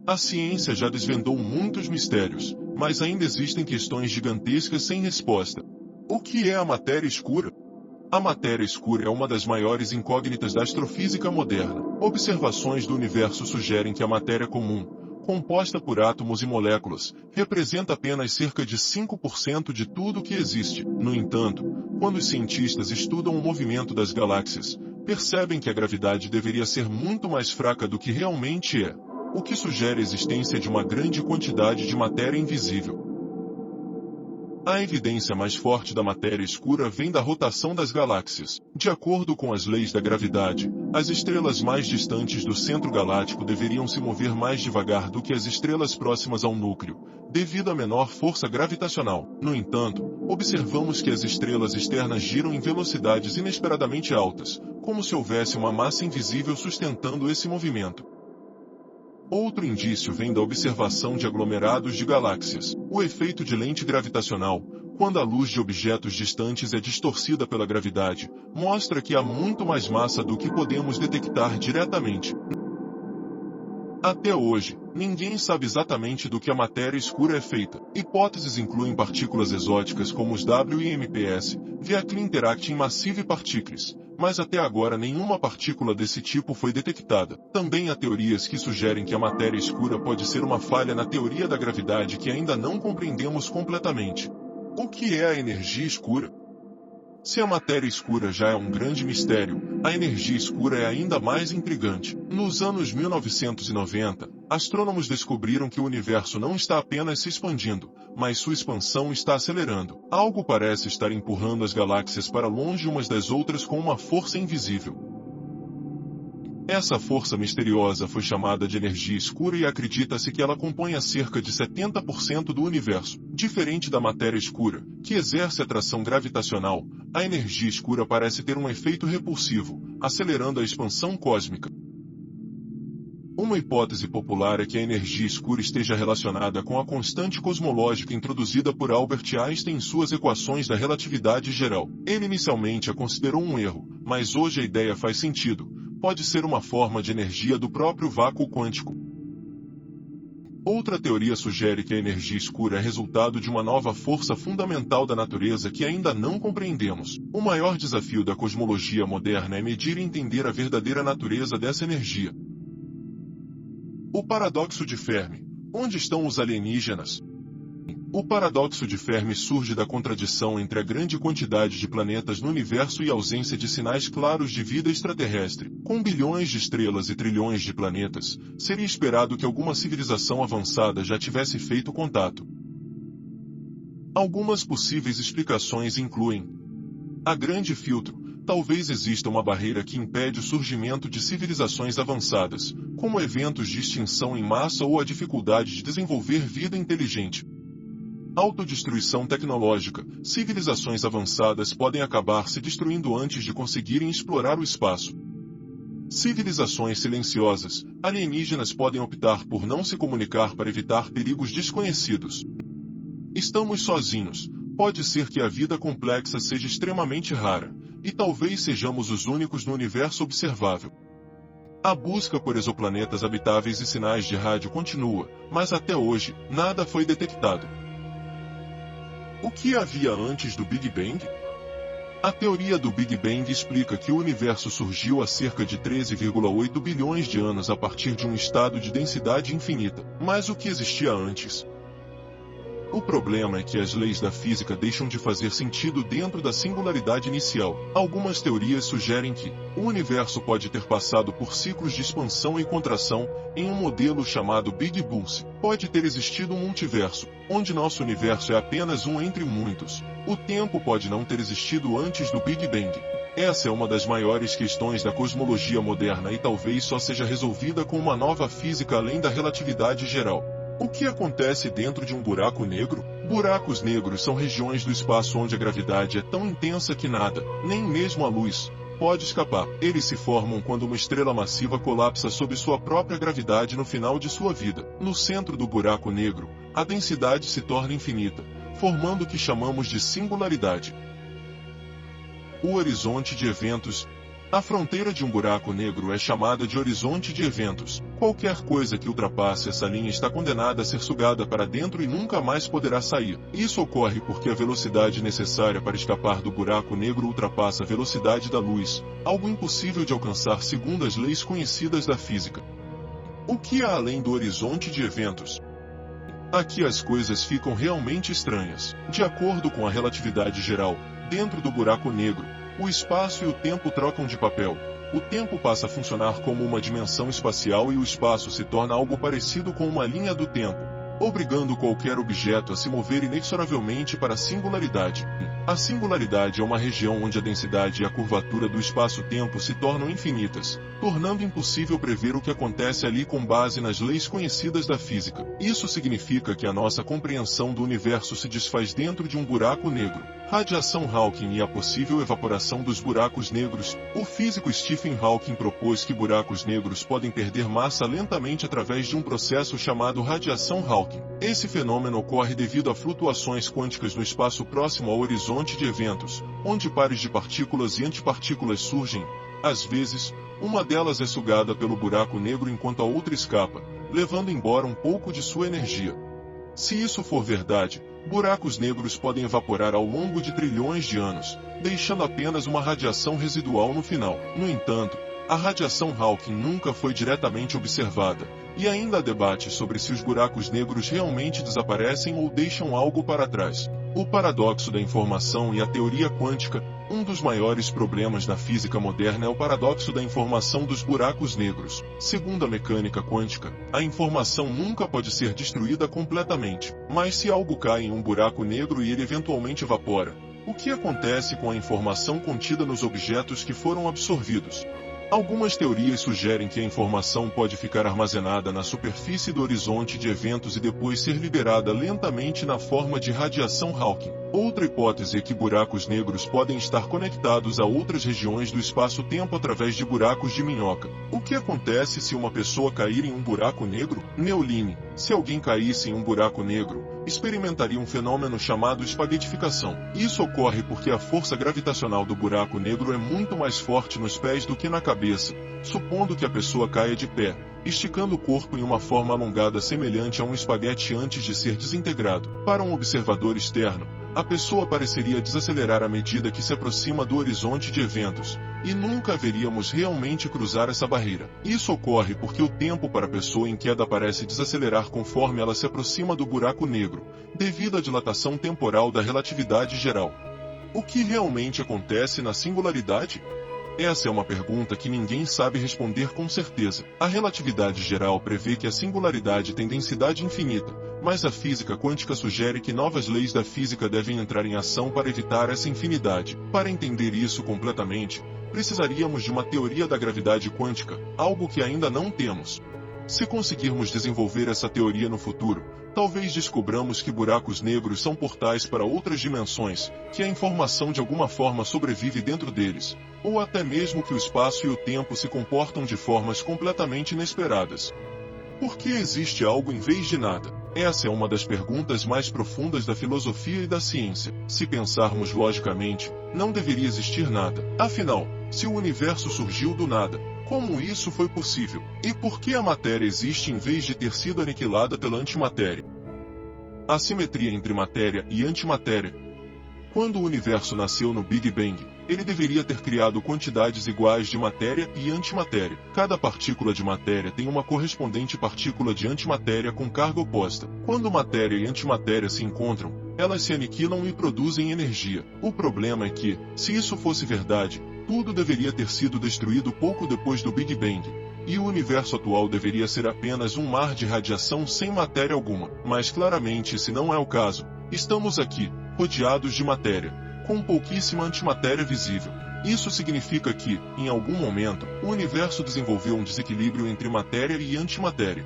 A ciência já desvendou muitos mistérios, mas ainda existem questões gigantescas sem resposta. O que é a matéria escura? A matéria escura é uma das maiores incógnitas da astrofísica moderna. Observações do universo sugerem que a matéria comum, composta por átomos e moléculas, representa apenas cerca de 5% de tudo o que existe. No entanto, quando os cientistas estudam o movimento das galáxias, percebem que a gravidade deveria ser muito mais fraca do que realmente é, o que sugere a existência de uma grande quantidade de matéria invisível. A evidência mais forte da matéria escura vem da rotação das galáxias. De acordo com as leis da gravidade, as estrelas mais distantes do centro galáctico deveriam se mover mais devagar do que as estrelas próximas ao núcleo, devido à menor força gravitacional. No entanto, observamos que as estrelas externas giram em velocidades inesperadamente altas, como se houvesse uma massa invisível sustentando esse movimento. Outro indício vem da observação de aglomerados de galáxias. O efeito de lente gravitacional, quando a luz de objetos distantes é distorcida pela gravidade, mostra que há muito mais massa do que podemos detectar diretamente. Até hoje, ninguém sabe exatamente do que a matéria escura é feita. Hipóteses incluem partículas exóticas como os WIMPs, Vehicle Interacting Massive Particles, mas até agora nenhuma partícula desse tipo foi detectada. Também há teorias que sugerem que a matéria escura pode ser uma falha na teoria da gravidade que ainda não compreendemos completamente. O que é a energia escura? Se a matéria escura já é um grande mistério, a energia escura é ainda mais intrigante. Nos anos 1990, astrônomos descobriram que o universo não está apenas se expandindo, mas sua expansão está acelerando. Algo parece estar empurrando as galáxias para longe umas das outras com uma força invisível. Essa força misteriosa foi chamada de energia escura e acredita-se que ela compõe cerca de 70% do universo. Diferente da matéria escura, que exerce atração gravitacional, a energia escura parece ter um efeito repulsivo, acelerando a expansão cósmica. Uma hipótese popular é que a energia escura esteja relacionada com a constante cosmológica introduzida por Albert Einstein em suas equações da relatividade geral. Ele inicialmente a considerou um erro, mas hoje a ideia faz sentido. Pode ser uma forma de energia do próprio vácuo quântico. Outra teoria sugere que a energia escura é resultado de uma nova força fundamental da natureza que ainda não compreendemos. O maior desafio da cosmologia moderna é medir e entender a verdadeira natureza dessa energia. O paradoxo de Fermi. Onde estão os alienígenas? O paradoxo de Fermi surge da contradição entre a grande quantidade de planetas no universo e a ausência de sinais claros de vida extraterrestre. Com bilhões de estrelas e trilhões de planetas, seria esperado que alguma civilização avançada já tivesse feito contato. Algumas possíveis explicações incluem a grande filtro. Talvez exista uma barreira que impede o surgimento de civilizações avançadas, como eventos de extinção em massa ou a dificuldade de desenvolver vida inteligente. Autodestruição tecnológica. Civilizações avançadas podem acabar se destruindo antes de conseguirem explorar o espaço. Civilizações silenciosas. Alienígenas podem optar por não se comunicar para evitar perigos desconhecidos. Estamos sozinhos. Pode ser que a vida complexa seja extremamente rara, e talvez sejamos os únicos no universo observável. A busca por exoplanetas habitáveis e sinais de rádio continua, mas até hoje, nada foi detectado. O que havia antes do Big Bang? A teoria do Big Bang explica que o universo surgiu há cerca de 13,8 bilhões de anos a partir de um estado de densidade infinita. Mas o que existia antes? O problema é que as leis da física deixam de fazer sentido dentro da singularidade inicial. Algumas teorias sugerem que o universo pode ter passado por ciclos de expansão e contração em um modelo chamado Big Bounce. Pode ter existido um multiverso, onde nosso universo é apenas um entre muitos. O tempo pode não ter existido antes do Big Bang. Essa é uma das maiores questões da cosmologia moderna e talvez só seja resolvida com uma nova física além da relatividade geral. O que acontece dentro de um buraco negro? Buracos negros são regiões do espaço onde a gravidade é tão intensa que nada, nem mesmo a luz, pode escapar. Eles se formam quando uma estrela massiva colapsa sob sua própria gravidade no final de sua vida. No centro do buraco negro, a densidade se torna infinita, formando o que chamamos de singularidade. O horizonte de eventos. A fronteira de um buraco negro é chamada de horizonte de eventos. Qualquer coisa que ultrapasse essa linha está condenada a ser sugada para dentro e nunca mais poderá sair. Isso ocorre porque a velocidade necessária para escapar do buraco negro ultrapassa a velocidade da luz, algo impossível de alcançar segundo as leis conhecidas da física. O que há além do horizonte de eventos? Aqui as coisas ficam realmente estranhas. De acordo com a relatividade geral, dentro do buraco negro, o espaço e o tempo trocam de papel. O tempo passa a funcionar como uma dimensão espacial e o espaço se torna algo parecido com uma linha do tempo, obrigando qualquer objeto a se mover inexoravelmente para a singularidade. A singularidade é uma região onde a densidade e a curvatura do espaço-tempo se tornam infinitas, tornando impossível prever o que acontece ali com base nas leis conhecidas da física. Isso significa que a nossa compreensão do universo se desfaz dentro de um buraco negro. Radiação Hawking e a possível evaporação dos buracos negros. O físico Stephen Hawking propôs que buracos negros podem perder massa lentamente através de um processo chamado radiação Hawking. Esse fenômeno ocorre devido a flutuações quânticas no espaço próximo ao horizonte de eventos, onde pares de partículas e antipartículas surgem. Às vezes, uma delas é sugada pelo buraco negro enquanto a outra escapa, levando embora um pouco de sua energia. Se isso for verdade, buracos negros podem evaporar ao longo de trilhões de anos, deixando apenas uma radiação residual no final. No entanto, a radiação Hawking nunca foi diretamente observada, e ainda há debate sobre se os buracos negros realmente desaparecem ou deixam algo para trás. O paradoxo da informação e a teoria quântica. Um dos maiores problemas na física moderna é o paradoxo da informação dos buracos negros. Segundo a mecânica quântica, a informação nunca pode ser destruída completamente. Mas se algo cai em um buraco negro e ele eventualmente evapora, o que acontece com a informação contida nos objetos que foram absorvidos? Algumas teorias sugerem que a informação pode ficar armazenada na superfície do horizonte de eventos e depois ser liberada lentamente na forma de radiação Hawking. Outra hipótese é que buracos negros podem estar conectados a outras regiões do espaço-tempo através de buracos de minhoca. O que acontece se uma pessoa cair em um buraco negro? Neuline. Se alguém caísse em um buraco negro, experimentaria um fenômeno chamado espaguetificação. Isso ocorre porque a força gravitacional do buraco negro é muito mais forte nos pés do que na cabeça, supondo que a pessoa caia de pé, esticando o corpo em uma forma alongada semelhante a um espaguete antes de ser desintegrado. Para um observador externo, a pessoa pareceria desacelerar à medida que se aproxima do horizonte de eventos, e nunca veríamos realmente cruzar essa barreira. Isso ocorre porque o tempo para a pessoa em queda parece desacelerar conforme ela se aproxima do buraco negro, devido à dilatação temporal da relatividade geral. O que realmente acontece na singularidade? Essa é uma pergunta que ninguém sabe responder com certeza. A relatividade geral prevê que a singularidade tem densidade infinita, mas a física quântica sugere que novas leis da física devem entrar em ação para evitar essa infinidade. Para entender isso completamente, precisaríamos de uma teoria da gravidade quântica, algo que ainda não temos. Se conseguirmos desenvolver essa teoria no futuro, talvez descobramos que buracos negros são portais para outras dimensões, que a informação de alguma forma sobrevive dentro deles, ou até mesmo que o espaço e o tempo se comportam de formas completamente inesperadas. Por que existe algo em vez de nada? Essa é uma das perguntas mais profundas da filosofia e da ciência. Se pensarmos logicamente, não deveria existir nada. Afinal, se o universo surgiu do nada, como isso foi possível? E por que a matéria existe em vez de ter sido aniquilada pela antimatéria? A simetria entre matéria e antimatéria. Quando o universo nasceu no Big Bang, ele deveria ter criado quantidades iguais de matéria e antimatéria. Cada partícula de matéria tem uma correspondente partícula de antimatéria com carga oposta. Quando matéria e antimatéria se encontram, elas se aniquilam e produzem energia. O problema é que, se isso fosse verdade, tudo deveria ter sido destruído pouco depois do Big Bang, e o universo atual deveria ser apenas um mar de radiação sem matéria alguma. Mas claramente esse não é o caso. Estamos aqui, rodeados de matéria, com pouquíssima antimatéria visível. Isso significa que, em algum momento, o universo desenvolveu um desequilíbrio entre matéria e antimatéria.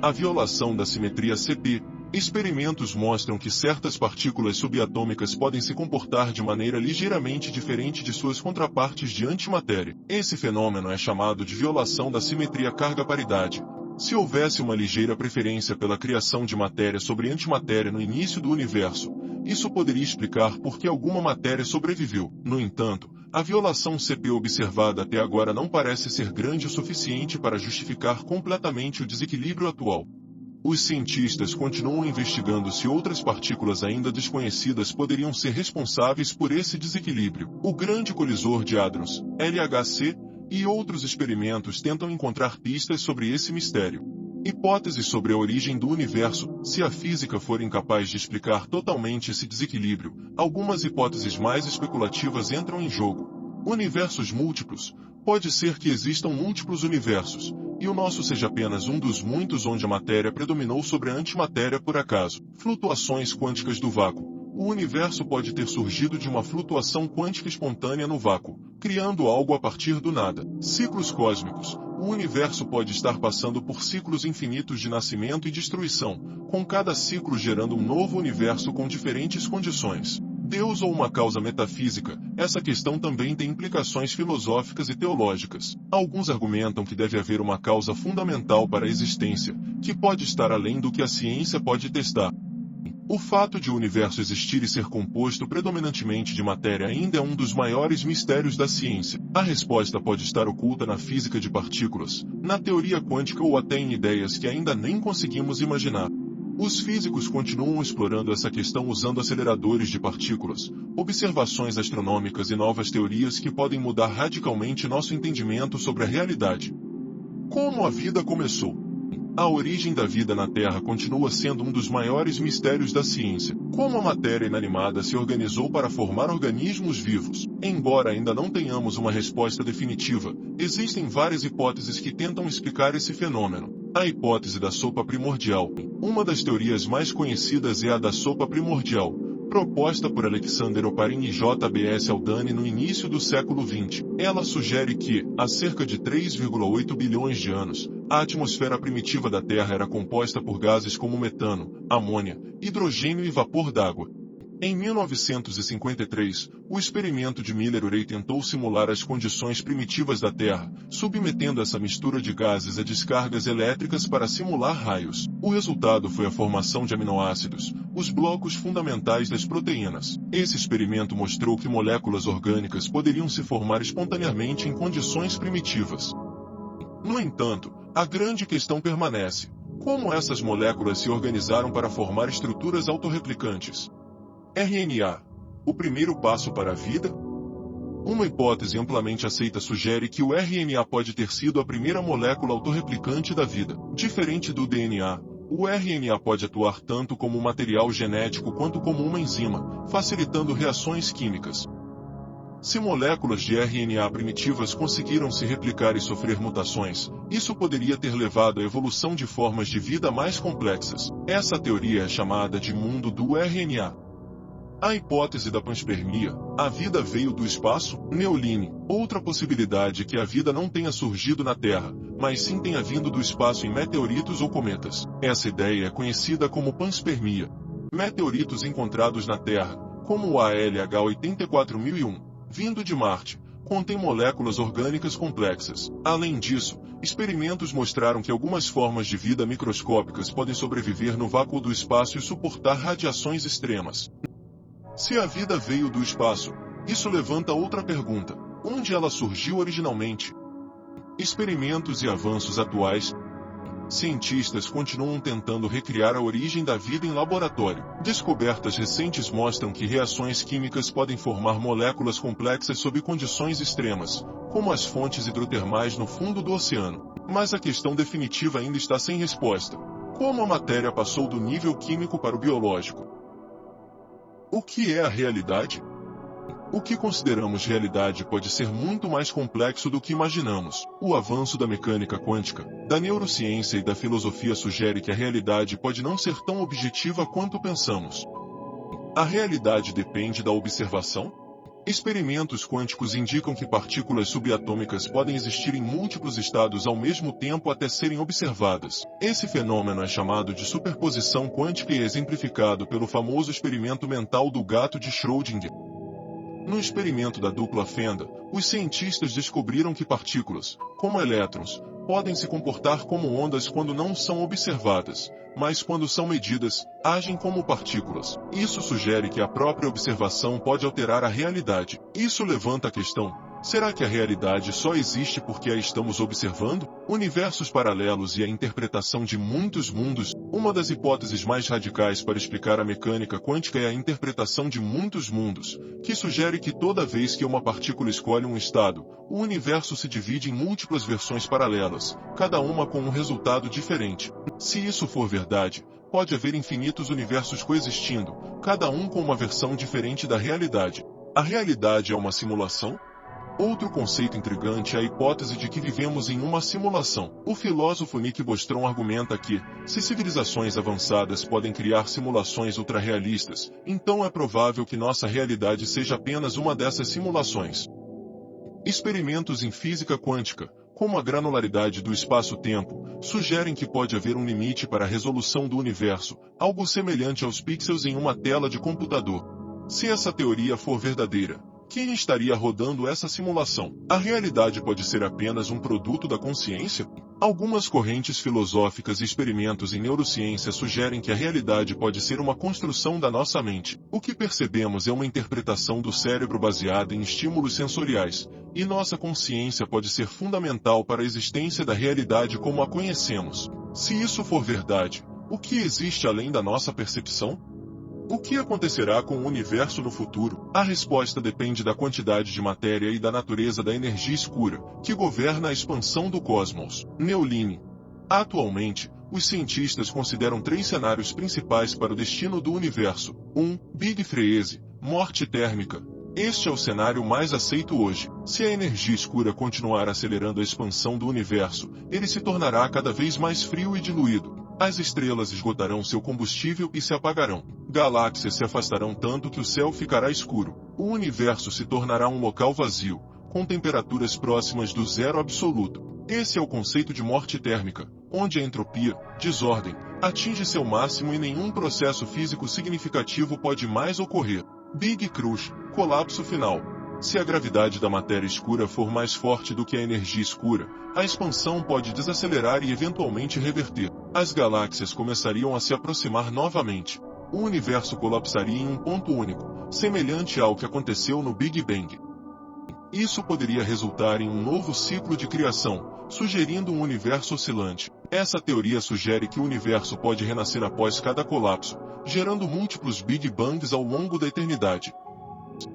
A violação da simetria CP. Experimentos mostram que certas partículas subatômicas podem se comportar de maneira ligeiramente diferente de suas contrapartes de antimatéria. Esse fenômeno é chamado de violação da simetria carga-paridade. Se houvesse uma ligeira preferência pela criação de matéria sobre antimatéria no início do universo, isso poderia explicar por que alguma matéria sobreviveu. No entanto, a violação CP observada até agora não parece ser grande o suficiente para justificar completamente o desequilíbrio atual. Os cientistas continuam investigando se outras partículas ainda desconhecidas poderiam ser responsáveis por esse desequilíbrio. O Grande Colisor de Hadrons, LHC, e outros experimentos tentam encontrar pistas sobre esse mistério. Hipóteses sobre a origem do universo. Se a física for incapaz de explicar totalmente esse desequilíbrio, algumas hipóteses mais especulativas entram em jogo. Universos múltiplos. Pode ser que existam múltiplos universos, e o nosso seja apenas um dos muitos onde a matéria predominou sobre a antimatéria por acaso. Flutuações quânticas do vácuo. O universo pode ter surgido de uma flutuação quântica espontânea no vácuo, criando algo a partir do nada. Ciclos cósmicos. O universo pode estar passando por ciclos infinitos de nascimento e destruição, com cada ciclo gerando um novo universo com diferentes condições. Deus ou uma causa metafísica. Essa questão também tem implicações filosóficas e teológicas. Alguns argumentam que deve haver uma causa fundamental para a existência, que pode estar além do que a ciência pode testar. O fato de o universo existir e ser composto predominantemente de matéria ainda é um dos maiores mistérios da ciência. A resposta pode estar oculta na física de partículas, na teoria quântica ou até em ideias que ainda nem conseguimos imaginar. Os físicos continuam explorando essa questão usando aceleradores de partículas, observações astronômicas e novas teorias que podem mudar radicalmente nosso entendimento sobre a realidade. Como a vida começou? A origem da vida na Terra continua sendo um dos maiores mistérios da ciência. Como a matéria inanimada se organizou para formar organismos vivos? Embora ainda não tenhamos uma resposta definitiva, existem várias hipóteses que tentam explicar esse fenômeno. A hipótese da sopa primordial. Uma das teorias mais conhecidas é a da sopa primordial, proposta por Alexander Oparin e J.B.S. Haldane no início do século XX. Ela sugere que, há cerca de 3,8 bilhões de anos, a atmosfera primitiva da Terra era composta por gases como metano, amônia, hidrogênio e vapor d'água. Em 1953, o experimento de Miller-Urey tentou simular as condições primitivas da Terra, submetendo essa mistura de gases a descargas elétricas para simular raios. O resultado foi a formação de aminoácidos, os blocos fundamentais das proteínas. Esse experimento mostrou que moléculas orgânicas poderiam se formar espontaneamente em condições primitivas. No entanto, a grande questão permanece: como essas moléculas se organizaram para formar estruturas autorreplicantes? RNA. O primeiro passo para a vida? Uma hipótese amplamente aceita sugere que o RNA pode ter sido a primeira molécula autorreplicante da vida. Diferente do DNA, o RNA pode atuar tanto como um material genético quanto como uma enzima, facilitando reações químicas. Se moléculas de RNA primitivas conseguiram se replicar e sofrer mutações, isso poderia ter levado à evolução de formas de vida mais complexas. Essa teoria é chamada de mundo do RNA. A hipótese da panspermia, a vida veio do espaço, Neoline. Outra possibilidade é que a vida não tenha surgido na Terra, mas sim tenha vindo do espaço em meteoritos ou cometas. Essa ideia é conhecida como panspermia. Meteoritos encontrados na Terra, como o ALH 84001, vindo de Marte, contêm moléculas orgânicas complexas. Além disso, experimentos mostraram que algumas formas de vida microscópicas podem sobreviver no vácuo do espaço e suportar radiações extremas. Se a vida veio do espaço, isso levanta outra pergunta: onde ela surgiu originalmente? Experimentos e avanços atuais. Cientistas continuam tentando recriar a origem da vida em laboratório. Descobertas recentes mostram que reações químicas podem formar moléculas complexas sob condições extremas, como as fontes hidrotermais no fundo do oceano. Mas a questão definitiva ainda está sem resposta: como a matéria passou do nível químico para o biológico? O que é a realidade? O que consideramos realidade pode ser muito mais complexo do que imaginamos. O avanço da mecânica quântica, da neurociência e da filosofia sugere que a realidade pode não ser tão objetiva quanto pensamos. A realidade depende da observação? Experimentos quânticos indicam que partículas subatômicas podem existir em múltiplos estados ao mesmo tempo até serem observadas. Esse fenômeno é chamado de superposição quântica e é exemplificado pelo famoso experimento mental do gato de Schrödinger. No experimento da dupla fenda, os cientistas descobriram que partículas, como elétrons, podem se comportar como ondas quando não são observadas, mas quando são medidas, agem como partículas. Isso sugere que a própria observação pode alterar a realidade. Isso levanta a questão: será que a realidade só existe porque a estamos observando? Universos paralelos e a interpretação de muitos mundos. Uma das hipóteses mais radicais para explicar a mecânica quântica é a interpretação de muitos mundos, que sugere que toda vez que uma partícula escolhe um estado, o universo se divide em múltiplas versões paralelas, cada uma com um resultado diferente. Se isso for verdade, pode haver infinitos universos coexistindo, cada um com uma versão diferente da realidade. A realidade é uma simulação? Outro conceito intrigante é a hipótese de que vivemos em uma simulação. O filósofo Nick Bostrom argumenta que, se civilizações avançadas podem criar simulações ultrarrealistas, então é provável que nossa realidade seja apenas uma dessas simulações. Experimentos em física quântica, como a granularidade do espaço-tempo, sugerem que pode haver um limite para a resolução do universo, algo semelhante aos pixels em uma tela de computador. Se essa teoria for verdadeira, quem estaria rodando essa simulação? A realidade pode ser apenas um produto da consciência? Algumas correntes filosóficas e experimentos em neurociência sugerem que a realidade pode ser uma construção da nossa mente. O que percebemos é uma interpretação do cérebro baseada em estímulos sensoriais, e nossa consciência pode ser fundamental para a existência da realidade como a conhecemos. Se isso for verdade, o que existe além da nossa percepção? O que acontecerá com o universo no futuro? A resposta depende da quantidade de matéria e da natureza da energia escura, que governa a expansão do cosmos. Neuline. Atualmente, os cientistas consideram 3 cenários principais para o destino do universo. 1. Big Freeze, morte térmica. Este é o cenário mais aceito hoje. Se a energia escura continuar acelerando a expansão do universo, ele se tornará cada vez mais frio e diluído. As estrelas esgotarão seu combustível e se apagarão. Galáxias se afastarão tanto que o céu ficará escuro. O universo se tornará um local vazio, com temperaturas próximas do zero absoluto. Esse é o conceito de morte térmica, onde a entropia, desordem, atinge seu máximo e nenhum processo físico significativo pode mais ocorrer. Big Crunch, colapso final. Se a gravidade da matéria escura for mais forte do que a energia escura, a expansão pode desacelerar e eventualmente reverter. As galáxias começariam a se aproximar novamente. O universo colapsaria em um ponto único, semelhante ao que aconteceu no Big Bang. Isso poderia resultar em um novo ciclo de criação, sugerindo um universo oscilante. Essa teoria sugere que o universo pode renascer após cada colapso, gerando múltiplos Big Bangs ao longo da eternidade.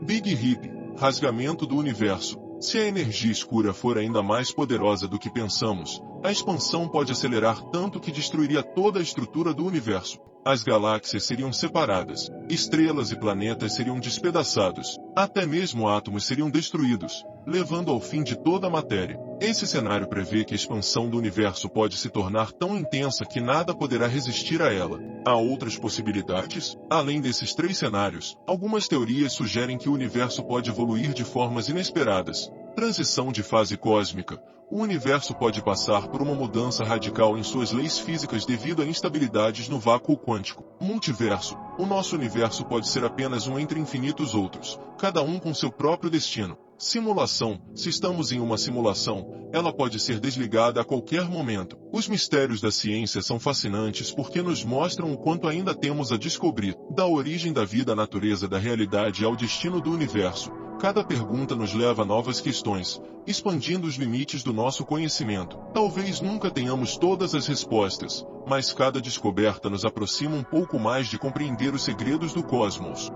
Big Rip, rasgamento do universo. Se a energia escura for ainda mais poderosa do que pensamos, a expansão pode acelerar tanto que destruiria toda a estrutura do universo. As galáxias seriam separadas, estrelas e planetas seriam despedaçados, até mesmo átomos seriam destruídos, levando ao fim de toda a matéria. Esse cenário prevê que a expansão do universo pode se tornar tão intensa que nada poderá resistir a ela. Há outras possibilidades? Além desses 3 cenários, algumas teorias sugerem que o universo pode evoluir de formas inesperadas. Transição de fase cósmica. O universo pode passar por uma mudança radical em suas leis físicas devido a instabilidades no vácuo quântico. Multiverso. O nosso universo pode ser apenas um entre infinitos outros, cada um com seu próprio destino. Simulação. Se estamos em uma simulação, ela pode ser desligada a qualquer momento. Os mistérios da ciência são fascinantes porque nos mostram o quanto ainda temos a descobrir. Da origem da vida à natureza da realidade ao destino do universo. Cada pergunta nos leva a novas questões, expandindo os limites do nosso conhecimento. Talvez nunca tenhamos todas as respostas, mas cada descoberta nos aproxima um pouco mais de compreender os segredos do cosmos.